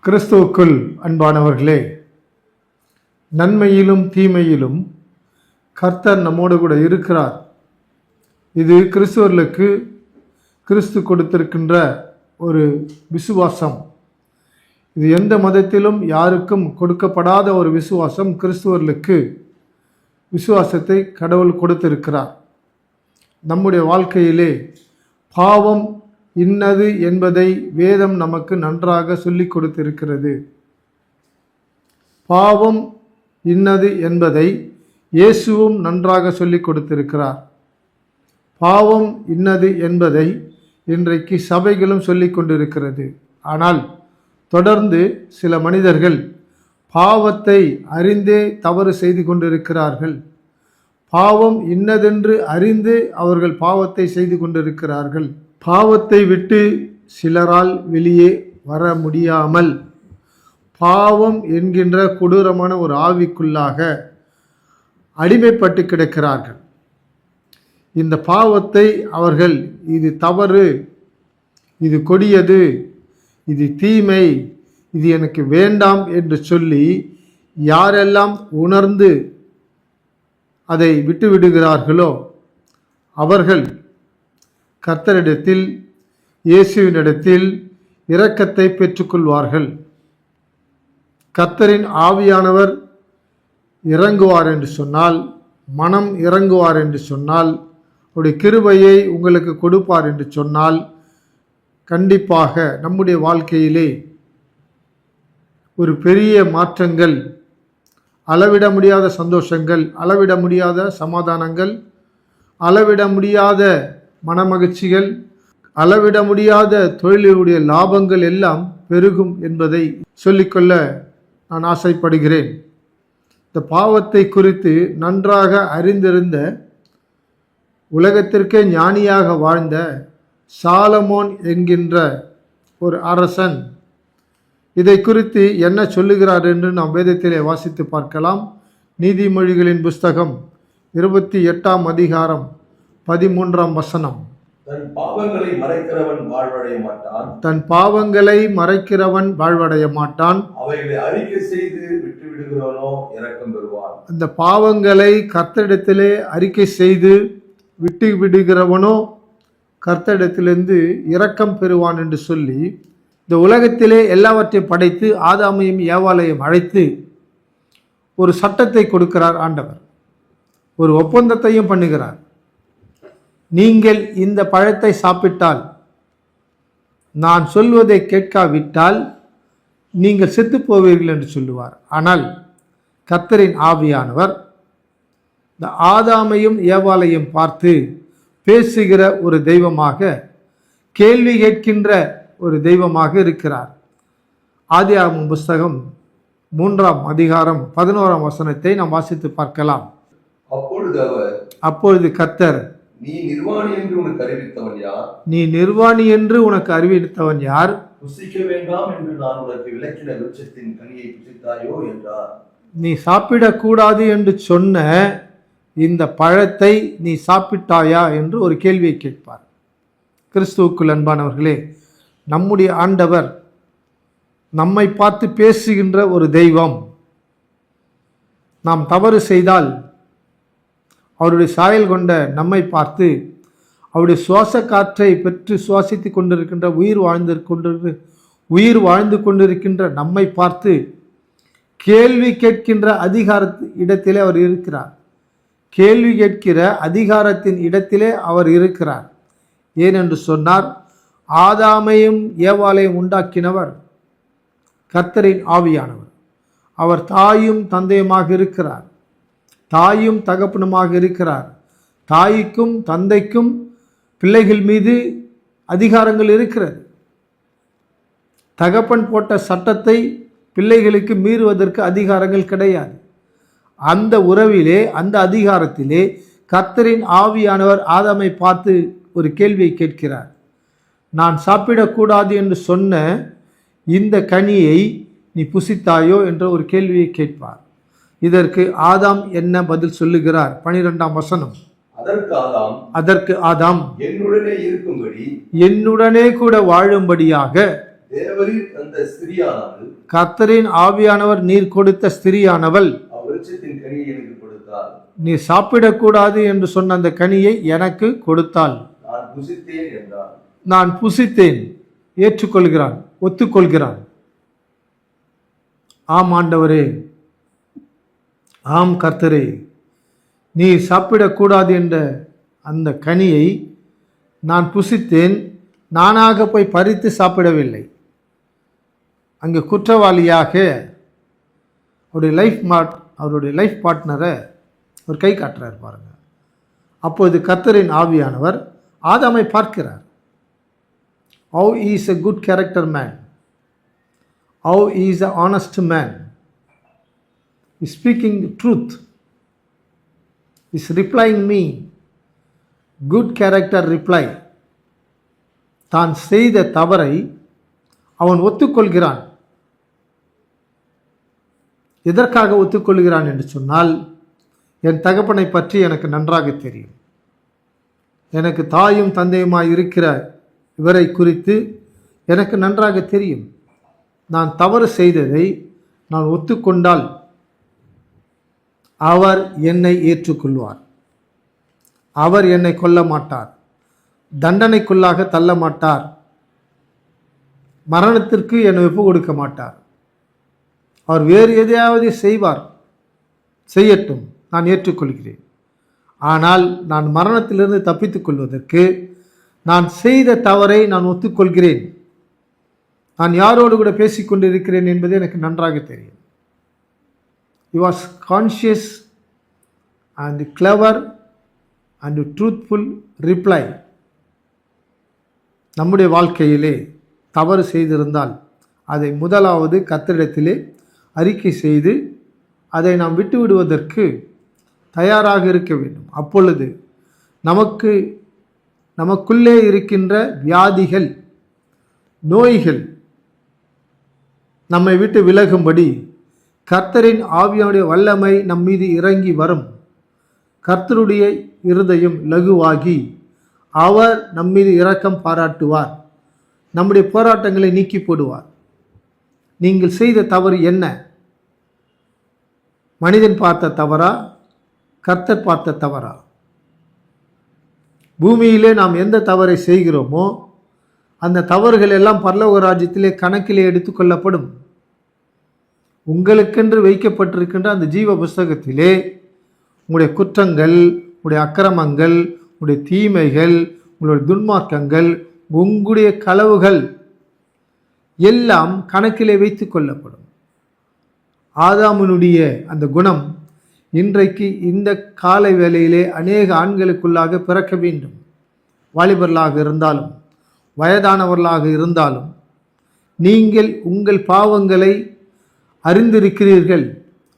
கிறிஸ்துவுக்குள் அன்பானவர்களே, நன்மையிலும் தீமையிலும் கர்த்தர் நம்மோடு கூட இருக்கிறார். இது கிறிஸ்துவர்களுக்கு கிறிஸ்து கொடுத்திருக்கின்ற ஒரு விசுவாசம். இது எந்த மதத்திலும் யாருக்கும் கொடுக்கப்படாத ஒரு விசுவாசம். கிறிஸ்துவர்களுக்கு விசுவாசத்தை கடவுள் கொடுத்திருக்கிறார். நம்முடைய வாழ்க்கையிலே பாவம் இன்னது என்பதை வேதம் நமக்கு நன்றாக சொல்லிக் கொடுத்திருக்கிறது. பாவம் இன்னது என்பதை இயேசுவும் நன்றாக சொல்லிக் கொடுத்திருக்கிறார். பாவம் இன்னது என்பதை இன்றைக்கு சபைகளும் சொல்லிக் கொண்டிருக்கிறது. ஆனால் தொடர்ந்து சில மனிதர்கள் பாவத்தை அறிந்தே தவறு செய்து கொண்டிருக்கிறார்கள். பாவம் இன்னதென்று அறிந்து அவர்கள் பாவத்தை செய்து கொண்டிருக்கிறார்கள். பாவத்தை விட்டு சிலரால் வெளியே வர முடியாமல் பாவம் என்கின்ற கொடூரமான ஒரு ஆவிக்குள்ளாக அடிமைப்பட்டு கிடக்கிறார்கள். இந்த பாவத்தை அவர்கள் இது தவறு, இது கொடியது, இது தீமை, இது எனக்கு வேண்டாம் என்று சொல்லி யாரெல்லாம் உணர்ந்து அதை விட்டுவிடுகிறார்களோ அவர்கள் கர்த்தரிடத்தில், இயேசுவினிடத்தில் இரக்கத்தை பெற்றுக்கொள்வார்கள். கர்த்தரின் ஆவியானவர் இறங்குவார் என்று சொன்னால், மனம் இறங்குவார் என்று சொன்னால், அவருடைய கிருபையை உங்களுக்கு கொடுப்பார் என்று சொன்னால், கண்டிப்பாக நம்முடைய வாழ்க்கையிலே ஒரு பெரிய மாற்றங்கள், அளவிட முடியாத சந்தோஷங்கள், அளவிட முடியாத சமாதானங்கள், அளவிட முடியாத மனமகிழ்ச்சிகள், அளவிட முடியாத தொழிலுடைய லாபங்கள் எல்லாம் பெருகும் என்பதை சொல்லிக்கொள்ள நான் ஆசைப்படுகிறேன். இந்த பாவத்தை குறித்து நன்றாக அறிந்திருந்த, உலகத்திற்கே ஞானியாக வாழ்ந்த சாலமோன் என்கின்ற ஒரு அரசன் இதை குறித்து என்ன சொல்லுகிறார் என்று நாம் வேதத்திலே வாசித்து பார்க்கலாம். நீதிமொழிகளின் புஸ்தகம் 28ஆம் அதிகாரம் 13ஆம் வசனம். தன் பாவங்களை மறைக்கிறவன் வாழ்வடைய மாட்டான். தன் பாவங்களை மறைக்கிறவன் வாழ்வடைய மாட்டான். அவைகளை அறிக்கை செய்து விட்டு விடுகிறவனோ இரக்கம் பெறுவான். அந்த பாவங்களை கர்த்தரிடத்திலே அறிக்கை செய்து விட்டு விடுகிறவனோ கர்த்தரிடத்திலிருந்து இரக்கம் பெறுவான் என்று சொல்லி, இந்த உலகத்திலே எல்லாவற்றையும் படைத்து ஆதாமையும் ஏவாளையும் அழைத்து ஒரு சட்டத்தை கொடுக்கிறார் ஆண்டவர். ஒரு ஒப்பந்தத்தையும் பண்ணுகிறார். நீங்கள் இந்த பழத்தை சாப்பிட்டால், நான் சொல்வதை கேட்காவிட்டால் நீங்கள் செத்து போவீர்கள் என்று சொல்லுவார். ஆனால் கர்த்தரின் ஆவியானவர் இந்த ஆதாமையும் ஏவாளையும் பார்த்து பேசுகிற ஒரு தெய்வமாக, கேள்வி கேட்கின்ற ஒரு தெய்வமாக இருக்கிறார். ஆதியாகமம் புஸ்தகம் 3ஆம் அதிகாரம் 11ஆம் வசனத்தை நாம் வாசித்து பார்க்கலாம். அப்பொழுது கர்த்தர், நீ நிர்வாணி என்று உனக்கு அறிவித்தவன் யார்? நீ நிர்வாணி என்று உனக்கு அறிவித்தவன் யார்? புசிக்க வேண்டாம் என்று நான் உனக்கு விலக்கின விருட்சத்தின் கனியை புசித்தாயோ என்றார். நீ சாப்பிடக்கூடாது என்று சொன்ன இந்த பழத்தை நீ சாப்பிட்டாயா என்று ஒரு கேள்வியை கேட்பார். கிறிஸ்துவுக்குள் அன்பானவர்களே, நம்முடைய ஆண்டவர் நம்மை பார்த்து பேசுகின்ற ஒரு தெய்வம். நாம் தவறு செய்தால் அவருடைய சாயல் கொண்ட நம்மை பார்த்து, அவருடைய சுவாச காற்றை பெற்று சுவாசித்து கொண்டிருக்கின்ற, உயிர் வாழ்ந்து கொண்டிருக்கின்ற நம்மை பார்த்து கேள்வி கேட்கின்ற அதிகார இடத்திலே அவர் இருக்கிறார். கேள்வி கேட்கிற அதிகாரத்தின் இடத்திலே அவர் இருக்கிறார். ஏனென்று சொன்னார், ஆதாமையும் ஏவாளையும் உண்டாக்கினவர் கர்த்தரின் ஆவியானவர். அவர் தாயும் தந்தையுமாக இருக்கிறார். தாயும் தகப்பனுமாக இருக்கிறார். தாய்க்கும் தந்தைக்கும் பிள்ளைகள் மீது அதிகாரங்கள் இருக்கிறது. தகப்பன் போட்ட சட்டத்தை பிள்ளைகளுக்கு மீறுவதற்கு அதிகாரங்கள் கிடையாது. அந்த உறவிலே, அந்த அதிகாரத்திலே கர்த்தரின் ஆவியானவர் ஆதாமை பார்த்து ஒரு கேள்வியை கேட்கிறார். நான் சாப்பிடக்கூடாது என்று சொன்ன இந்த கனியை நீ புசித்தாயோ என்ற ஒரு கேள்வியை கேட்பார். இதற்கு ஆதாம் என்ன பதில் சொல்லுகிறார்? 12ஆம் வசனம். அதற்கு ஆதாம் என்னுடனே கூட வாழும்படியாக தேவரீர் அந்த ஸ்திரியானவள் கர்த்தரின் ஆவியானவர் நீர் கொடுத்த ஸ்திரியானவள் விருட்சத்தின் கனியை எனக்கு கொடுத்தாள். நீ சாப்பிடக்கூடாது என்று சொன்ன அந்த கனியை எனக்கு கொடுத்தாள். நான் புசித்தேன் என்றார். நான் புசித்தேன். ஏற்றுக்கொள்கிறான், ஒத்துக்கொள்கிறான். ஆம் ஆண்டவரே, ஆம் கர்த்தரே, நீ சாப்பிடக்கூடாது என்ற அந்த கனியை நான் புசித்தேன். நானாக போய் பறித்து சாப்பிடவில்லை. அங்கே குற்றவாளியாக அவருடைய லைஃப் பார்ட்னரை ஒரு கை காட்டுறார் பாருங்க. அப்போது கர்த்தரின் ஆவியானவர் ஆதாமை பார்க்கிறார். How he is a good character man. How he is an honest man. He is speaking the truth. He is replying me. Good character reply. தான் செய்த தவறை அவன் ஒத்துக்கொள்கிறான். எதற்காக ஒத்துக்கொள்கிறான் என்று சொன்னால், என் தகப்பனை பற்றி எனக்கு நன்றாக தெரியும். எனக்கு தாயும் தந்தையுமாய் இருக்கிற இவரை குறித்து எனக்கு நன்றாக தெரியும். நான் தவறு செய்ததை நான் ஒத்துக்கொண்டால் அவர் என்னை ஏற்றுக்கொள்வார். அவர் என்னை கொல்ல மாட்டார், தண்டனைக்குள்ளாக தள்ள மாட்டார், மரணத்திற்கு என்னை ஒப்பு கொடுக்க மாட்டார். அவர் வேறு எதையாவது செய்வார், செய்யட்டும், நான் ஏற்றுக்கொள்கிறேன். ஆனால் நான் மரணத்திலிருந்து தப்பித்துக் கொள்வதற்கு நான் செய்த தவறை நான் ஒத்துக்கொள்கிறேன். நான் யாரோடு கூட பேசிக்கொண்டிருக்கிறேன் என்பது எனக்கு நன்றாக தெரியும். He was conscious and clever and truthful reply. நம்முடைய வாழ்க்கையிலே தவறு செய்திருந்தால் அதை முதலாவது கர்த்தரிடத்திலே அறிக்கை செய்து அதை நாம் விட்டு விடுவதற்கு தயாராக இருக்க வேண்டும். அப்பொழுது நமக்குள்ளே இருக்கின்ற வியாதிகள், நோய்கள் நம்மை விட்டு விலகும்படி கர்த்தரின் ஆவியானுடைய வல்லமை நம் மீது இறங்கி வரும். கர்த்தருடைய இருதயம் லகுவாகி அவர் நம் மீது இரக்கம் பாராட்டுவார். நம்முடைய போராட்டங்களை நீக்கி போடுவார். நீங்கள் செய்த தவறு என்ன? மனிதன் பார்த்த தவறா, கர்த்தர் பார்த்த தவறா? பூமியிலே நாம் எந்த தவறை செய்கிறோமோ அந்த தவறுகள் எல்லாம் பரலோக ராஜ்யத்திலே கணக்கிலே எடுத்துக்கொள்ளப்படும். உங்களுக்கென்று வைக்கப்பட்டிருக்கின்ற அந்த ஜீவ புஸ்தகத்திலே உங்களுடைய குற்றங்கள், உங்களுடைய அக்கிரமங்கள், உங்களுடைய தீமைகள், உங்களுடைய துன்மார்க்கங்கள், உங்களுடைய களவுகள் எல்லாம் கணக்கிலே வைத்து கொள்ளப்படும். ஆதாமுனுடைய அந்த குணம் இன்றைக்கு இந்த காலை வேளையிலே அநேக ஆண்களுக்குள்ளாக பிறக்க வேண்டும். வாலிபர்களாக இருந்தாலும் வயதானவர்களாக இருந்தாலும் நீங்கள் உங்கள் பாவங்களை அறிந்திருக்கிறீர்கள்.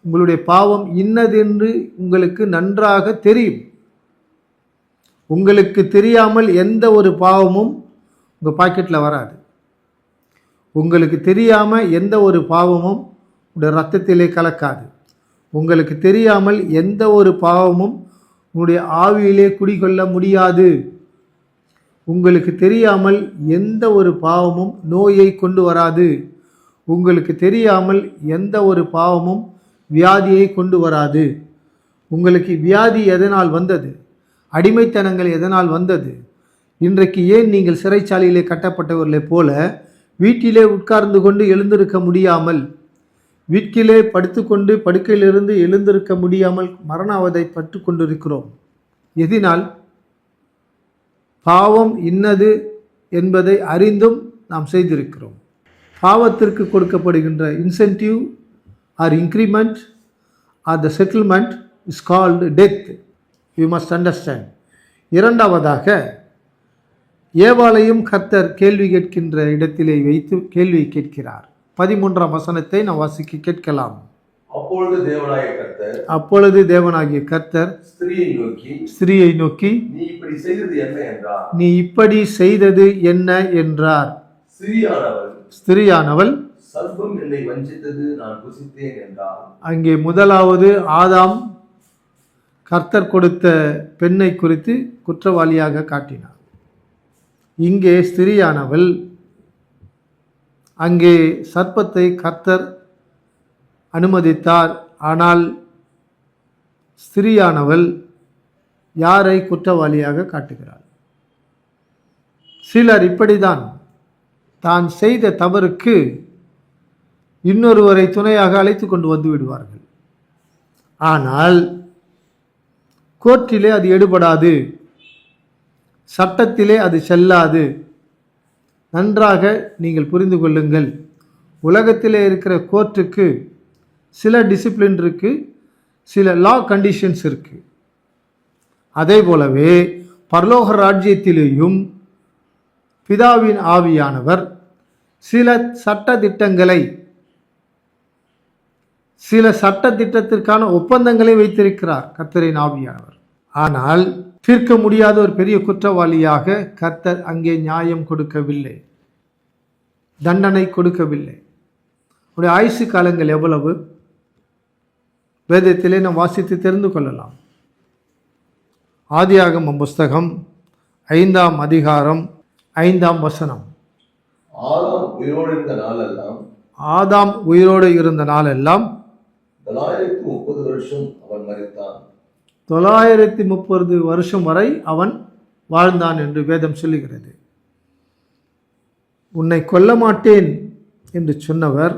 உங்களுடைய பாவம் இன்னதென்று உங்களுக்கு நன்றாக தெரியும். உங்களுக்கு தெரியாமல் எந்த ஒரு பாவமும் உங்கள் பாக்கெட்டில் வராது. உங்களுக்கு தெரியாமல் எந்த ஒரு பாவமும் உங்களுடைய இரத்தத்திலே கலக்காது. உங்களுக்கு தெரியாமல் எந்த ஒரு பாவமும் உங்களுடைய ஆவியிலே குடிகொள்ள முடியாது. உங்களுக்கு தெரியாமல் எந்த ஒரு பாவமும் நோயை கொண்டு வராது. உங்களுக்கு தெரியாமல் எந்த ஒரு பாவமும் வியாதியை கொண்டு வராது. உங்களுக்கு வியாதி எதனால் வந்தது? அடிமைத்தனங்கள் எதனால் வந்தது? இன்றைக்கு ஏன் நீங்கள் சிறைச்சாலையிலே கட்டப்பட்டவர்களைப் போல வீட்டிலே உட்கார்ந்து கொண்டு எழுந்திருக்க முடியாமல், வீட்டிலே படுத்துக்கொண்டு படுக்கையிலிருந்து எழுந்திருக்க முடியாமல் மரணாவதை பட்டு கொண்டிருக்கிறோம்? எதினால்? பாவம் இன்னது என்பதை அறிந்தும் நாம் செய்திருக்கிறோம். பாவத்திற்கு கொடுக்கப்படுகின்ற incentive or increment or the settlement is called death. You must understand. இரண்டாவதாக, ஏவாளையும் கர்த்தர் கேள்வி கேட்கின்ற இடத்திலே வைத்து கேள்வி கேட்கிறார். 13ஆம் வசனத்தை நாம் வாசிக்க கேட்கலாம். அப்பொழுது தேவனாகிய கர்த்தர் ஸ்திரீயை நோக்கி நீ இப்படி செய்தது என்ன என்றார். ஸ்திரியானவள் அங்கே முதலாவது ஆதாம் கர்த்தர் கொடுத்த பெண்ணை குறித்து குற்றவாளியாக காட்டினார். இங்கே ஸ்திரியானவள் அங்கே சர்ப்பத்தை கர்த்தர் அனுமதித்தார். ஆனால் ஸ்திரீயானவள் யாரை குற்றவாளியாக காட்டுகிறாள்? சிலர் இப்படிதான் தான் செய்த தவறுக்கு இன்னொருவரை துணையாக அழைத்து கொண்டு வந்து விடுவார்கள். ஆனால் கோர்ட்டிலே அது எடுபடாது, சட்டத்திலே அது செல்லாது. நன்றாக நீங்கள் புரிந்து கொள்ளுங்கள். உலகத்திலே இருக்கிற கோர்ட்டுக்கு சில டிசிப்ளின் இருக்கு, சில லா கண்டிஷன்ஸ் இருக்கு. அதே போலவே பரலோக ராஜ்யத்திலேயும் பிதாவின் ஆவியானவர் சில சட்ட திட்டங்களை, சில சட்ட திட்டத்திற்கான ஒப்பந்தங்களை வைத்திருக்கிறார் கர்த்தரின் ஆவியானவர். ஆனால் தீர்க்க முடியாத ஒரு பெரிய குற்றவாளியாக கர்த்தர் அங்கே நியாயம் கொடுக்கவில்லை, தண்டனை கொடுக்கவில்லை. உடைய ஆயுசு காலங்கள் எவ்வளவு? வேதத்திலே நாம் வாசித்து தெரிந்து கொள்ளலாம். ஆதியாகமம் புஸ்தகம் 5ஆம் அதிகாரம் 5ஆம் வசனம். ஆதாம் உயிரோடு இருந்த நாளெல்லாம் ஆதாம் உயிரோடு இருந்த நாளெல்லாம் 930 வருஷம் அவன் மரித்தான். 930 வருஷம் வரை அவன் வாழ்ந்தான் என்று வேதம் சொல்லுகிறது. உன்னை கொல்ல மாட்டேன் என்று சொன்னவர்,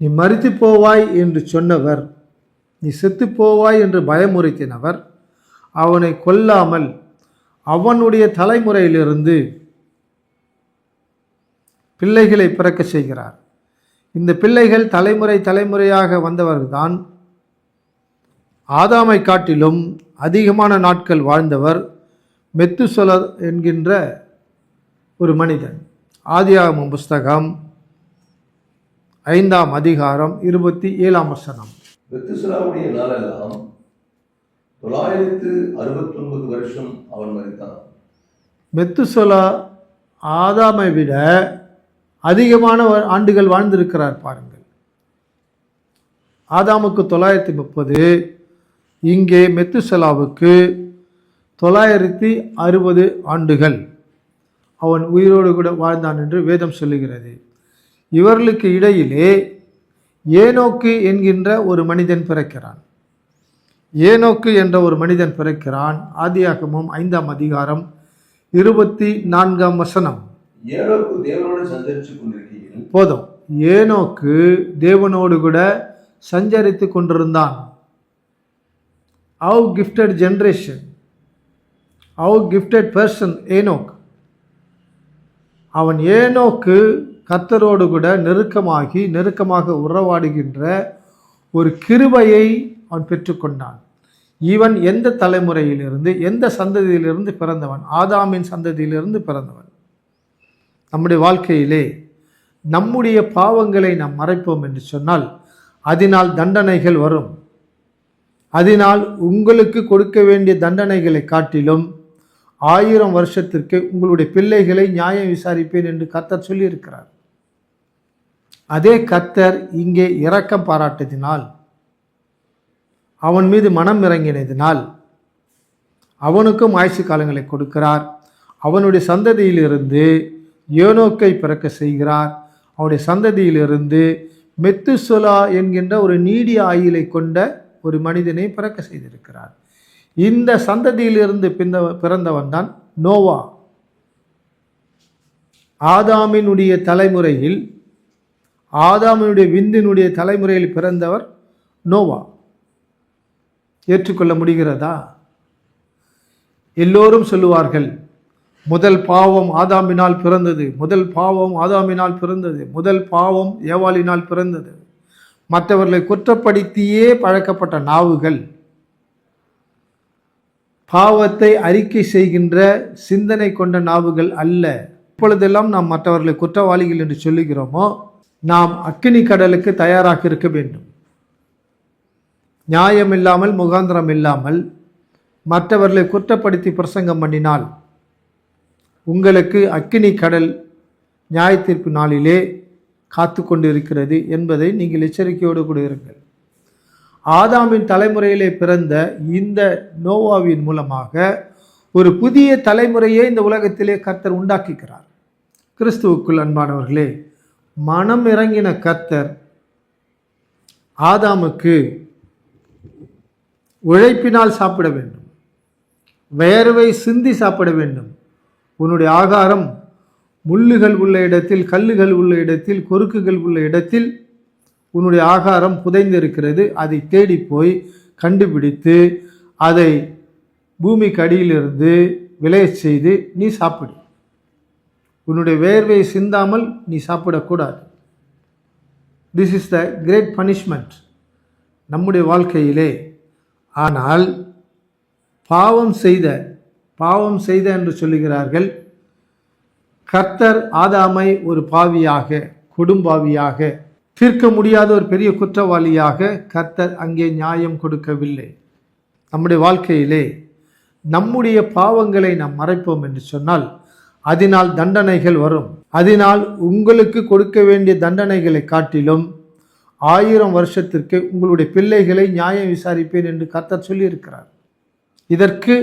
நீ மரித்து போவாய் என்று சொன்னவர், நீ செத்து போவாய் என்று பயமுறுத்தினவர் அவனை கொல்லாமல் அவனுடைய தலைமுறையிலிருந்து பிள்ளைகளை பிறக்க செய்கிறார். இந்த பிள்ளைகள் தலைமுறை தலைமுறையாக வந்தவர்தான். ஆதாமை காட்டிலும் அதிகமான நாட்கள் வாழ்ந்தவர் மெத்துசலர் என்கின்ற ஒரு மனிதன். ஆதியாகமம் புஸ்தகம் 5ஆம் அதிகாரம் 27ஆம் வசனம். மெத்துசலாவுடைய நாளெல்லாம் 969 வருஷம் அவன் மரித்தான். மெத்துசலா ஆதாமை விட அதிகமான ஆண்டுகள் வாழ்ந்திருக்கிறார் பாருங்கள். ஆதாமுக்கு 930, இங்கே மெத்துசலாவுக்கு 960 ஆண்டுகள் அவன் உயிரோடு கூட வாழ்ந்தான் என்று வேதம் சொல்லுகிறது. இவர்களுக்கு இடையிலே ஏனோக்கு என்கின்ற ஒரு மனிதன் பிறக்கிறான். ஏனோக்கு என்ற ஒரு மனிதன் பிறக்கிறான். ஆதியாகமம் 5ஆம் அதிகாரம் 24ஆம் வசனம். ஏனோக்கு தேவனோடு சஞ்சரித்துக் கொண்டிருக்கையில் போதும். ஏனோக்கு தேவனோடு கூட சஞ்சரித்து கொண்டிருந்தான். How gifted generation, how gifted person Enoch. அவன் ஏனோக்கு கர்த்தரோடு கூட நெருக்கமாக உறவாடுகின்ற ஒரு கிருபையை அவன் பெற்றுக்கொண்டான். இவன் எந்த தலைமுறையிலிருந்து, எந்த சந்ததியிலிருந்து பிறந்தவன்? ஆதாமின் சந்ததியிலிருந்து பிறந்தவன். நம்முடைய வாழ்க்கையிலே நம்முடைய பாவங்களை நாம் மறைப்போம் என்று சொன்னால் அதனால் தண்டனைகள் வரும். அதனால் உங்களுக்கு கொடுக்க வேண்டிய தண்டனைகளை காட்டிலும் 1000 வருஷத்திற்கு உங்களுடைய பிள்ளைகளை நியாயம் விசாரிப்பேன் என்று கர்த்தர் சொல்லியிருக்கிறார். அதே கர்த்தர் இங்கே இரக்கம் பாராட்டினால், அவன் மீது மனம் இறங்கினதினால் அவனுக்கும் ஆயுசு காலங்களை கொடுக்கிறார். அவனுடைய சந்ததியிலிருந்து ஏனோக்கை பிறக்க செய்கிறார். அவனுடைய சந்ததியிலிருந்து மெத்துசலா என்கின்ற ஒரு நீடிய ஆயுளை கொண்ட ஒரு மனிதனை பிறக்க செய்திருக்கிறார். இந்த சந்ததியிலிருந்து பிறந்தவன் தான் நோவா. ஆதாமினுடைய தலைமுறையில், ஆதாமினுடைய விந்தினுடைய தலைமுறையில் பிறந்தவர் நோவா. ஏற்றுக்கொள்ள முடிகிறதா? எல்லோரும் சொல்லுவார்கள், முதல் பாவம் ஆதாமினால் பிறந்தது, முதல் பாவம் ஆதாமினால் பிறந்தது, முதல் பாவம் ஏவாளினால் பிறந்தது. மற்றவர்களை குற்றப்படுத்தியே பழக்கப்பட்ட நாவுகள் பாவத்தை அறிக்கை செய்கின்ற சிந்தனை கொண்ட நாவுகள் அல்ல. இப்பொழுதெல்லாம் நாம் மற்றவர்களை குற்றவாளிகள் என்று சொல்லுகிறோமோ, நாம் அக்கினி கடலுக்கு தயாராக இருக்க வேண்டும். நியாயம் இல்லாமல், முகாந்திரம் இல்லாமல் மற்றவர்களை குற்றப்படுத்தி பிரசங்கம் பண்ணினால் உங்களுக்கு அக்கினி கடல் நியாய தீர்ப்பு நாளிலே காத்து கொண்டு இருக்கிறது என்பதை நீங்கள் எச்சரிக்கையோடு கூட இருங்கள். ஆதாமின் தலைமுறையிலே பிறந்த இந்த நோவாவின் மூலமாக ஒரு புதிய தலைமுறையை இந்த உலகத்திலே கர்த்தர் உண்டாக்குகிறார். கிறிஸ்துவுக்குள் அன்பானவர்களே, மனம் இறங்கின கர்த்தர் ஆதாமுக்கு உழைப்பினால் சாப்பிட வேண்டும், வேர்வை சிந்தி சாப்பிட வேண்டும். உன்னுடைய ஆகாரம் முள்ளுகள் உள்ள இடத்தில், கல்லுகள் உள்ள இடத்தில், கொறுக்குகள் உள்ள இடத்தில் உன்னுடைய ஆகாரம் புதைந்திருக்கிறது. அதை தேடி போய் கண்டுபிடித்து அதை பூமிக்கு அடியிலிருந்து விளையச் செய்து நீ சாப்பிடு. உன்னுடைய வேர்வை சிந்தாமல் நீ சாப்பிடக்கூடாது. This is the great punishment நம்முடைய வாழ்க்கையிலே. ஆனால் பாவம் செய்த என்று சொல்லுகிறார்கள். கர்த்தர் ஆதாமை ஒரு பாவியாக, கொடும்பாவியாக, தீர்க்க முடியாத ஒரு பெரிய குற்றவாளியாக கர்த்தர் அங்கே நியாயம் கொடுக்கவில்லை. நம்முடைய வாழ்க்கையிலே நம்முடைய பாவங்களை நாம் மறைப்போம் என்று சொன்னால் அதனால் தண்டனைகள் வரும். அதனால் உங்களுக்கு கொடுக்க வேண்டிய தண்டனைகளை காட்டிலும் 1000 வருஷத்திற்கு உங்களுடைய பிள்ளைகளை நியாயம் விசாரிப்பேன் என்று கர்த்தர் சொல்லியிருக்கிறார். இதற்கு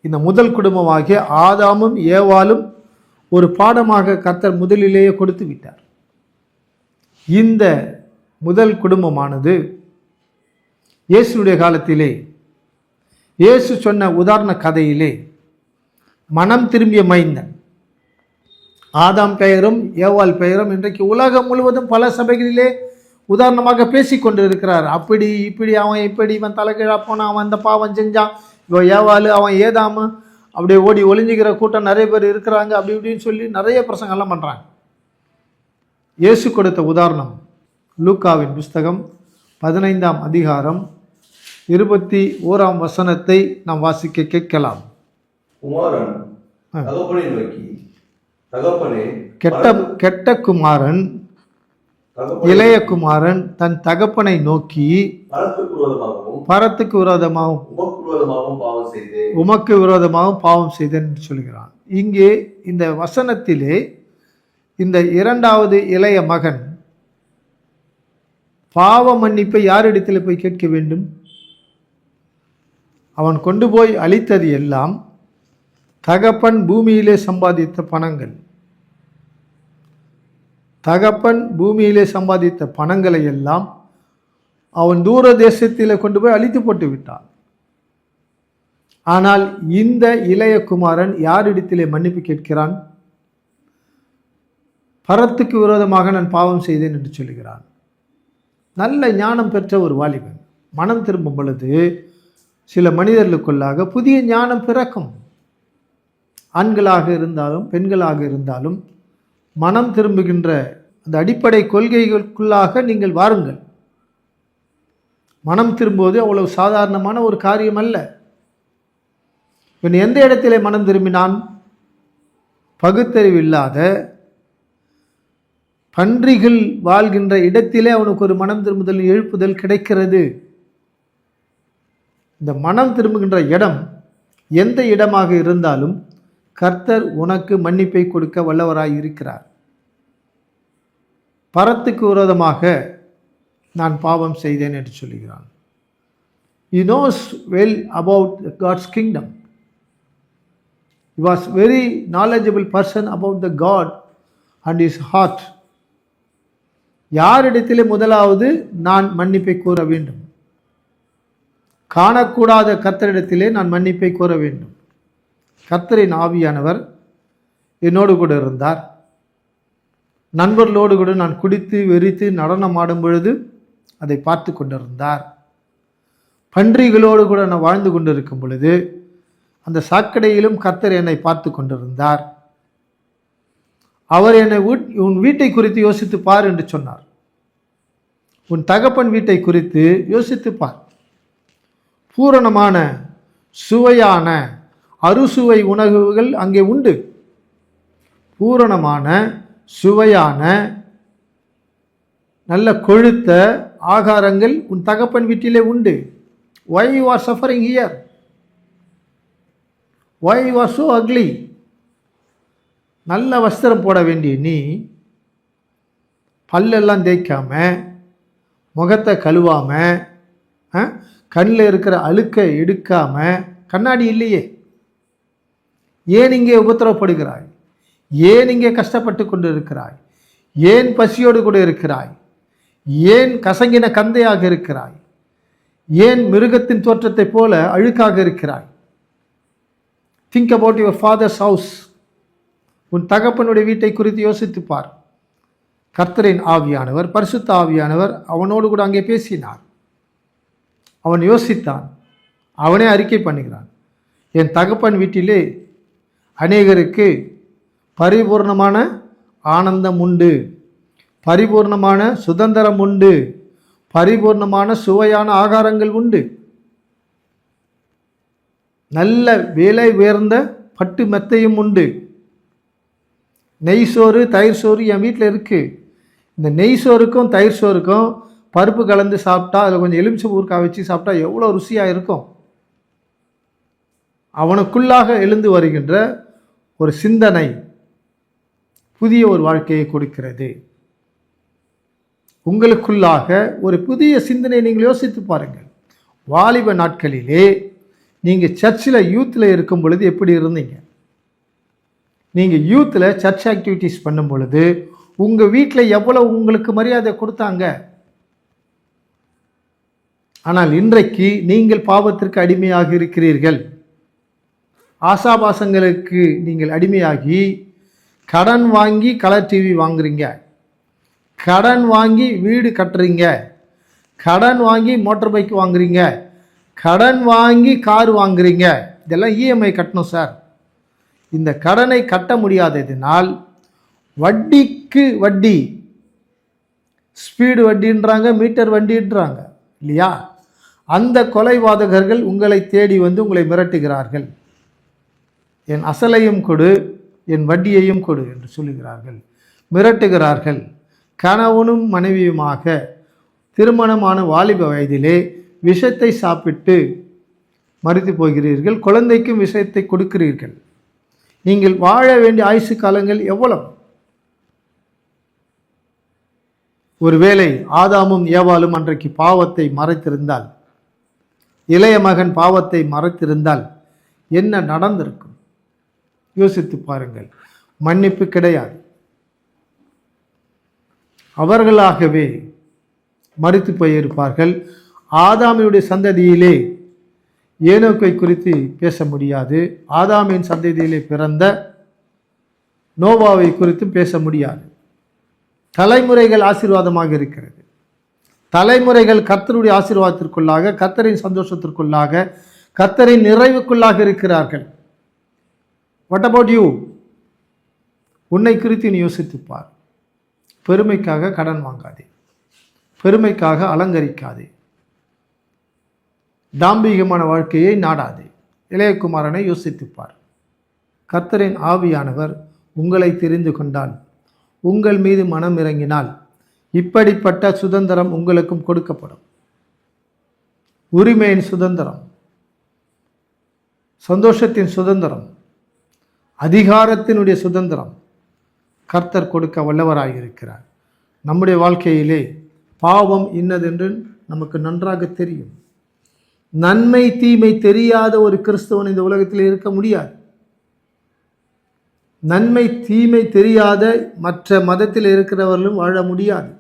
இந்த முதல் குடும்பமாகிய ஆதாமும் ஏவாளும் ஒரு பாடமாக கர்த்தர் முதலிலேயே கொடுத்து விட்டார். இந்த முதல் குடும்பமானது இயேசுடைய காலத்திலே இயேசு சொன்ன உதாரண கதையிலே மனம் திரும்பிய மைந்தன் ஆதாம் பெயரும் ஏவாள் பெயரும் இன்றைக்கு உலகம் முழுவதும் பல சபைகளிலே உதாரணமாக பேசி கொண்டு இருக்கிறார். அப்படி இப்படி அவன் இப்படி இவன் தலைகீழா போனான், அவன் அந்த பாவம் செஞ்சான், இவன் ஏவாள் அவன் ஏதாமு, அப்படியே ஓடி ஒளிஞ்சிக்கிற கூட்டம் நிறைய பேர் இருக்கிறாங்க, அப்படி இப்படின்னு சொல்லி நிறைய பிரசங்கெல்லாம் பண்ணுறாங்க. இயேசு கொடுத்த உதாரணம் லூக்காவின் புஸ்தகம் 15ஆம் அதிகாரம் 21ஆம் வசனத்தை நாம் வாசிக்க கேட்கலாம். குமாரன் தகப்பனை நோக்கி, தகப்பனே, கெட்ட குமாரன் இளைய குமாரன் தன் தகப்பனை நோக்கி, பரத்துக்கு விரோதமாகவும் உமக்கு விரோதமாகவும் பாவம் செய்தேன் என்று சொல்கிறான். இங்கே இந்த வசனத்திலே இந்த இரண்டாவது இளைய மகன் பாவ மன்னிப்பை யாரிடத்தில் போய் கேட்க வேண்டும்? அவன் கொண்டு போய் அளித்தது எல்லாம் தகப்பன் பூமியிலே சம்பாதித்த பணங்கள். தகப்பன் பூமியிலே சம்பாதித்த பணங்களை எல்லாம் அவன் தூர தேசத்தில் கொண்டு போய் அழித்து போட்டு விட்டான். ஆனால் இந்த இளைய குமாரன் யாரிடத்திலே மன்னிப்பு கேட்கிறான்? பரத்துக்கு விரோதமாக நான் பாவம் செய்தேன் என்று சொல்கிறான். நல்ல ஞானம் பெற்ற ஒரு வாலிபன் மனம் திரும்பும் பொழுது சில மனிதர்களுக்குள்ளாக புதிய ஞானம் பிறக்கும். ஆண்களாக இருந்தாலும் பெண்களாக இருந்தாலும் மனம் திரும்புகின்ற அந்த அடிப்படை கொள்கைகளுக்குள்ளாக நீங்கள் வாருங்கள். மனம் திரும்புவது அவ்வளவு சாதாரணமான ஒரு காரியம் அல்ல. இவன் எந்த இடத்திலே மனம் திரும்பினான்? பகுத்தறிவில்லாத பன்றிகள் வாழ்கின்ற இடத்திலே அவனுக்கு ஒரு மனம் திரும்புதல் எழுப்புதல் கிடைக்கிறது. இந்த மனம் திரும்புகின்ற இடம் எந்த இடமாக இருந்தாலும் கர்த்தர் உனக்கு மன்னிப்பை கொடுக்க வல்லவராய் இருக்கிறார். பரத்துக்கு விரோதமாக நான் பாவம் செய்தேன் என்று சொல்லுகிறான். He knows well about God's kingdom. He was very knowledgeable person about the God and his heart. யாரிடத்திலே முதலாவது நான் மன்னிப்பை கோர வேண்டும்? காணக்கூடாத கர்த்தரிடத்திலே நான் மன்னிப்பை கோர வேண்டும். கர்த்தரின் ஆவியானவர் என்னோடு கூட இருந்தார். நண்பர்களோடு கூட நான் குடித்து வெறித்து நடனம் ஆடும் பொழுது அதை பார்த்து கொண்டிருந்தார். பன்றிகளோடு கூட நான் வாழ்ந்து கொண்டிருக்கும் பொழுது அந்த சாக்கடையிலும் கர்த்தர் என்னை பார்த்து கொண்டிருந்தார். அவர் என்னை உன் வீட்டை குறித்து யோசித்து பார் என்று சொன்னார். உன் தகப்பன் வீட்டை குறித்து யோசித்து பார். பூரணமான சுவையான அறுசுவை உணவுகள் அங்கே உண்டு. பூரணமான சுவையான நல்ல கொழுத்த ஆகாரங்கள் உன் தகப்பன் வீட்டிலே உண்டு. Why you are suffering here? Why you are so ugly? நல்ல வஸ்திரம் போட வேண்டிய நீ பல்லெல்லாம் தேய்க்காம, முகத்தை கழுவாம, கண்ணில் இருக்கிற அழுக்கை எடுக்காம, கண்ணாடி இல்லையே, ஏன் இங்கே உபத்திரவப்படுகிறாய்? ஏன் இங்கே கஷ்டப்பட்டு கொண்டு இருக்கிறாய்? ஏன் பசியோடு கூட இருக்கிறாய்? ஏன் கசங்கின கந்தையாக இருக்கிறாய்? ஏன் மிருகத்தின் தோற்றத்தை போல அழுக்காக இருக்கிறாய்? Think about your fathers house. உன் தகப்பனுடைய வீட்டை குறித்து யோசித்துப்பார். கர்த்தரின் ஆவியானவர், பரிசுத்த ஆவியானவர் அவனோடு கூட அங்கே பேசினார். அவன் யோசித்தான், அவனே அறிக்கை பண்ணுகிறான். என் தகப்பன் வீட்டிலே அநேகருக்கு பரிபூர்ணமான ஆனந்தம் உண்டு, பரிபூர்ணமான சுதந்திரம் உண்டு, பரிபூர்ணமான சுவையான ஆகாரங்கள் உண்டு, நல்ல விலை உயர்ந்த பட்டு மெத்தையும் உண்டு, நெய் சோறு தயிர் சோறு என் வீட்டில் இருக்குது. இந்த நெய் சோறுக்கும் தயிர் சோறுக்கும் பருப்பு கலந்து சாப்பிட்டா, அதில் கொஞ்சம் எலுமிச்சை ஊறுகாய் வச்சு சாப்பிட்டா எவ்வளோ ருசியாக இருக்கும். அவனுக்குள்ளாக எழுந்து வருகின்ற ஒரு சிந்தனை புதிய ஒரு வாழ்க்கையை கொடுக்கிறது. உங்களுக்குள்ளாக ஒரு புதிய சிந்தனை நீங்கள் யோசித்து பாருங்கள். வாலிப நாட்களிலே நீங்கள் சர்ச்சில் யூத்தில் இருக்கும் பொழுது எப்படி இருந்தீங்க? நீங்கள் யூத்தில் சர்ச் ஆக்டிவிட்டீஸ் பண்ணும் பொழுது உங்கள் வீட்டில் எவ்வளோ உங்களுக்கு மரியாதை கொடுத்தாங்க? ஆனால் இன்றைக்கு நீங்கள் பாவத்திற்கு அடிமையாக இருக்கிறீர்கள். ஆசாபாசங்களுக்கு நீங்கள் அடிமையாகி கடன் வாங்கி கலர் டிவி வாங்குறீங்க, கடன் வாங்கி வீடு கட்டுறீங்க, கடன் வாங்கி மோட்டார் பைக் வாங்குறீங்க, கடன் வாங்கி கார் வாங்குறீங்க. இதெல்லாம் இஎம்ஐ கட்டணும் சார். இந்த கடனை கட்ட முடியாததினால் வட்டிக்கு வட்டி, ஸ்பீடு வட்டின்றாங்க, மீட்டர் வட்டின்றாங்க இல்லையா? அந்த கொலைவாதகர்கள் உங்களை தேடி வந்து உங்களை மிரட்டுகிறார்கள். என் அசலையும் கொடு, என் வட்டியையும் கொடு என்று சொல்லுகிறார்கள், மிரட்டுகிறார்கள். கணவனும் மனைவியுமாக திருமணமான வாலிப வயதிலே விஷத்தை சாப்பிட்டு மரித்து போகிறீர்கள். குழந்தைக்கும் விஷயத்தை கொடுக்கிறீர்கள். நீங்கள் வாழ வேண்டிய ஆயுசு காலங்கள் எவ்வளவு? ஒருவேளை ஆதாமும் ஏவாளும் அன்றைக்கு பாவத்தை மறைத்திருந்தால், இளைய மகன் பாவத்தை மறைத்திருந்தால் என்ன நடந்திருக்கும்? யோசித்து பாருங்கள். மன்னிப்பு கிடையாது. அவர்களாகவே மரித்து போயிருப்பார்கள். ஆதாமினுடைய சந்ததியிலே ஏனோக்கை குறித்து பேச முடியாது. ஆதாமின் சந்ததியிலே பிறந்த நோவாவை குறித்து பேச முடியாது. தலைமுறைகள் ஆசீர்வாதமாக இருக்கிறது. தலைமுறைகள் கர்த்தருடைய ஆசீர்வாதத்திற்குள்ளாக, கர்த்தரின் சந்தோஷத்திற்குள்ளாக, கர்த்தரின் நிறைவுக்குள்ளாக இருக்கிறார்கள். What about you? உன்னை குறித்து நீ யோசித்துப்பார். பெருமைக்காக கடன் வாங்காதே, பெருமைக்காக அலங்கரிக்காதே, தாம்பீகமான வாழ்க்கையை நாடாதே. இளையகுமாரனை யோசித்துப்பார். கர்த்தரின் ஆவியானவர் உங்களை தெரிந்து கொண்டால், உங்கள் மீது மனம் இறங்கினால், இப்படிப்பட்ட சுதந்திரம் உங்களுக்கும் கொடுக்கப்படும். உரிமையின் சுதந்திரம், சந்தோஷத்தின் சுதந்திரம், அதிகாரத்தினுடைய சுதந்திரம் கர்த்தர் கொடுக்க வல்லவராயிருக்கிறார். நம்முடைய வாழ்க்கையிலே பாவம் இன்னதென்று நமக்கு நன்றாக தெரியும். நன்மை தீமை தெரியாத ஒரு கிறிஸ்தவன் இந்த உலகத்தில் இருக்க முடியாது. நன்மை தீமை தெரியாத மற்ற மதத்தில் இருக்கிறவர்களும் வாழ முடியாது.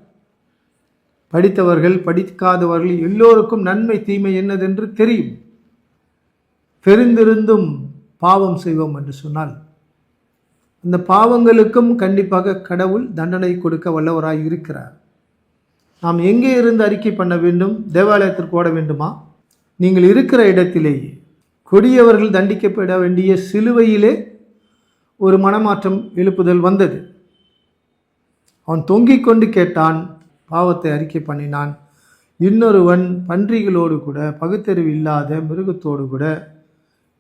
படித்தவர்கள் படிக்காதவர்கள் எல்லோருக்கும் நன்மை தீமை என்னதென்று தெரியும். தெரிந்திருந்தும் பாவம் செய்வோம் என்று சொன்னால் அந்த பாவங்களுக்கும் கண்டிப்பாக கடவுள் தண்டனை கொடுக்க வல்லவராய் இருக்கிறார். நாம் எங்கே இருந்து அறிக்கை பண்ண வேண்டும்? தேவாலயத்திற்கு ஓட வேண்டுமா? நீங்கள் இருக்கிற இடத்திலேயே கொடியவர்கள் தண்டிக்கப்பட வேண்டிய சிலுவையிலே ஒரு மனமாற்றம் எழுப்புதல் வந்தது. அவன் தொங்கிக் கொண்டு கேட்டான், பாவத்தை அறிக்கை பண்ணினான். இன்னொருவன் பன்றிகளோடு கூட, பகுத்தறிவு இல்லாத மிருகத்தோடு கூட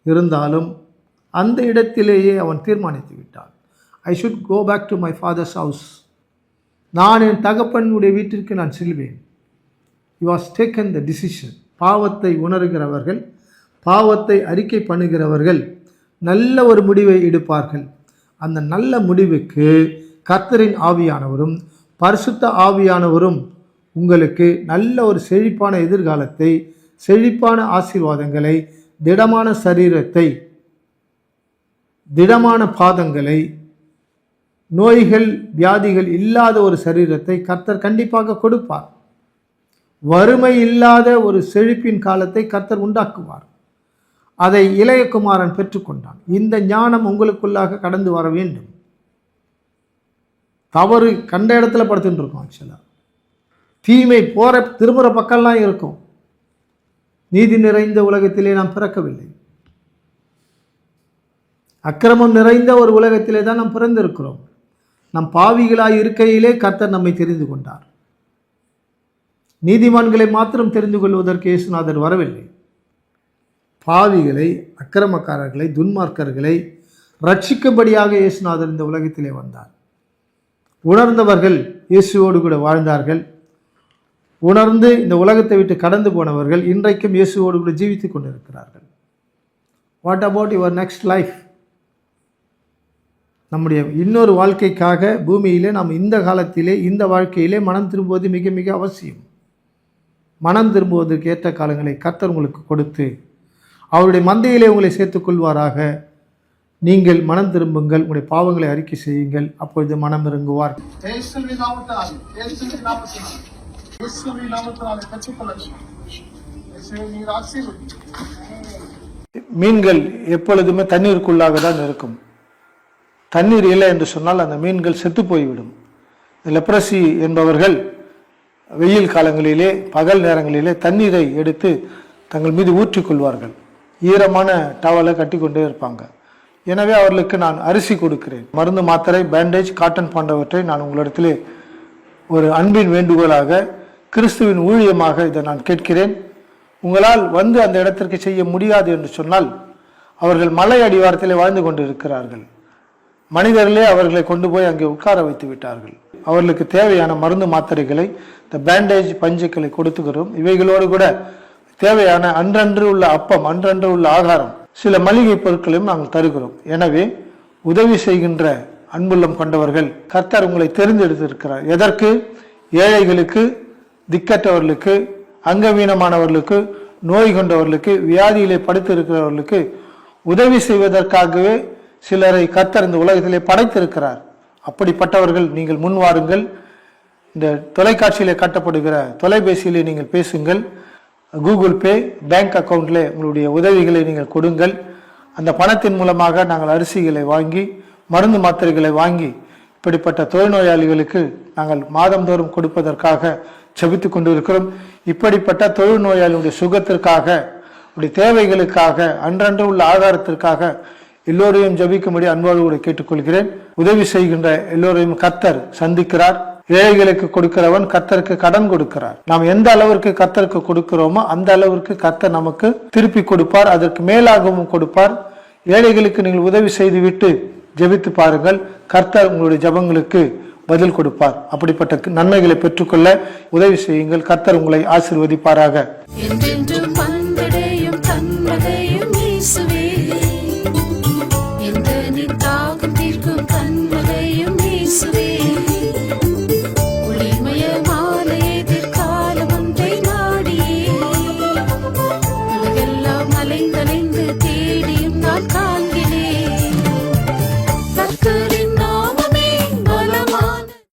இருந்தாலும் அந்த இடத்திலேயே அவன் தீர்மானித்து விட்டான். I should go back to my father's house. நான் என் தகப்பனுடைய வீட்டிற்கு நான் செல்வேன். You was taken the decision. பாவத்தை உணர்கிறவர்கள், பாவத்தை அறிக்கை பண்ணுகிறவர்கள் நல்ல ஒரு முடிவை எடுப்பார்கள். அந்த நல்ல முடிவுக்கு கர்த்தரின் ஆவியானவரும் பரிசுத்த ஆவியானவரும் உங்களுக்கு நல்ல ஒரு செழிப்பான எதிர்காலத்தை, செழிப்பான ஆசீர்வாதங்களை, திடமான சரீரத்தை, திடமான பாதங்களை நோய்கள் வியாதிகள் இல்லாத ஒரு சரீரத்தை கர்த்தர் கண்டிப்பாக கொடுப்பார். வறுமை இல்லாத ஒரு செழிப்பின் காலத்தை கர்த்தர் உண்டாக்குவார். அதை இளையகுமாரன் பெற்றுக்கொண்டான். இந்த ஞானம் உங்களுக்குள்ளாக கடந்து வர வேண்டும். தவறு கண்ட இடத்துல படுத்துட்டு இருக்கோம். ஆக்சுவலா தீமை போற திரும்புற பக்கம்லாம் இருக்கும். நீதி நிறைந்த உலகத்திலே நாம் பிறக்கவில்லை. அக்கிரமம் நிறைந்த ஒரு உலகத்திலே தான் நாம் பிறந்திருக்கிறோம். நம் பாவிகளாய் இருக்கையிலே கர்த்தர் நம்மை தெரிந்து கொண்டார். நீதிமான்களை மாத்திரம் தெரிந்து கொள்வதற்கு இயேசுநாதர் வரவில்லை. பாவிகளை, அக்கிரமக்காரர்களை, துன்மார்க்கர்களை ரட்சிக்கும்படியாக இயேசுநாதர் இந்த உலகத்திலே வந்தார். உணர்ந்தவர்கள் இயேசுவோடு கூட வாழ்ந்தார்கள். உணர்ந்து இந்த உலகத்தை விட்டு கடந்து போனவர்கள் இன்றைக்கும் இயேசுவோடு கூட ஜீவித்துக் கொண்டிருக்கிறார்கள். What about your next life? நம்முடைய இன்னொரு வாழ்க்கைக்காக பூமியிலே நாம் இந்த காலத்திலே இந்த வாழ்க்கையிலே மனம் திரும்புவது மிக மிக அவசியம். மனம் திரும்புவதற்கு ஏற்ற காலங்களை கர்த்தர் உங்களுக்கு கொடுத்து அவருடைய மந்தையிலே உங்களை சேர்த்துக் கொள்வாராக. நீங்கள் மனம் திரும்புங்கள், உங்களுடைய பாவங்களை அறிக்கை செய்யுங்கள், அப்பொழுது மனம் இறங்குவார். மீன்கள் எப்பொழுதுமே தண்ணீருக்குள்ளாக தான் இருக்கும். தண்ணீர் இல்லை என்று சொன்னால் அந்த மீன்கள் செத்து போய்விடும். லெப்ரசி என்பவர்கள் வெயில் காலங்களிலே பகல் நேரங்களிலே தண்ணீரை எடுத்து தங்கள் மீது ஊற்றிக்கொள்வார்கள். ஈரமான டவலை கட்டி கொண்டே இருப்பாங்க. எனவே அவர்களுக்கு நான் அரிசி கொடுக்கிறேன். மருந்து, மாத்திரை, பேண்டேஜ், காட்டன் போன்றவற்றை நான் உங்களிடத்திலே ஒரு அன்பின் வேண்டுகோளாக, கிறிஸ்துவின் ஊழியமாக இதை நான் கேட்கிறேன். உங்களால் வந்து அந்த இடத்திற்கு செய்ய முடியாது என்று சொன்னால், அவர்கள் மலை அடிவாரத்திலே வாழ்ந்து கொண்டு இருக்கிறார்கள். மனிதர்களே அவர்களை கொண்டு போய் அங்கே உட்கார வைத்து விட்டார்கள். அவர்களுக்கு தேவையான மருந்து, மாத்திரைகளை, இந்த பேண்டேஜ், பஞ்சுக்களை கொடுத்துக்கிறோம். இவைகளோடு கூட தேவையான அன்றன்று உள்ள அப்பம், அன்றன்று உள்ள ஆகாரம், சில மளிகை பொருட்களையும் நாங்கள் தருகிறோம். எனவே உதவி செய்கின்ற அன்புள்ளம் கொண்டவர்கள் கர்த்தர் உங்களை தெரிந்தெடுத்திருக்கிறார். எதற்கு? ஏழைகளுக்கு, திக்கற்றவர்களுக்கு, அங்கவீனமானவர்களுக்கு, நோய் கொண்டவர்களுக்கு, வியாதியிலே படுத்து இருக்கிறவர்களுக்கு உதவி செய்வதற்காகவே சிலரை கர்த்தர் இந்த உலகத்திலே படைத்திருக்கிறார். அப்படிப்பட்டவர்கள் நீங்கள் முன் வாருங்கள். இந்த தொலைக்காட்சியிலே காட்டப்படுகிற தொலைபேசியிலே நீங்கள் பேசுங்கள். கூகுள் பே, பேங்க் அக்கௌண்ட்ல உங்களுடைய உதவிகளை நீங்கள் கொடுங்கள். அந்த பணத்தின் மூலமாக நாங்கள் அரிசிகளை வாங்கி, மருந்து, மாத்திரைகளை வாங்கி இப்படிப்பட்ட தொழுநோயாளிகளுக்கு நாங்கள் மாதந்தோறும் கொடுப்பதற்காக செபித்து கொண்டு இருக்கிறோம். இப்படிப்பட்ட தொழுநோயாளியுடைய சுகத்திற்காக, உடைய தேவைகளுக்காக, அன்றன்று உள்ள ஆதாரத்திற்காக எல்லோரையும் ஜபிக்கும்படி அன்போடு கூட கேட்டுக்கொள்கிறேன். உதவி செய்கின்ற எல்லோரையும் கர்த்தர் சந்திக்கிறார். ஏழைகளுக்கு கொடுக்கிறவன் கர்த்தருக்கு கடன் கொடுக்கிறார். நாம் எந்த அளவிற்கு கர்த்தருக்கு கொடுக்கிறோமோ அந்த அளவிற்கு கர்த்தர் நமக்கு திருப்பி கொடுப்பார். அதற்கு மேலாகவும் கொடுப்பார். ஏழைகளுக்கு நீங்கள் உதவி செய்துவிட்டு ஜெபித்து பாருங்கள். கர்த்தர் உங்களுடைய ஜெபங்களுக்கு பதில் கொடுப்பார். அப்படிப்பட்ட நன்மைகளை பெற்றுக்கொள்ள உதவி செய்யுங்கள். கர்த்தர் உங்களை ஆசீர்வதிப்பாராக. தேடியும் நான்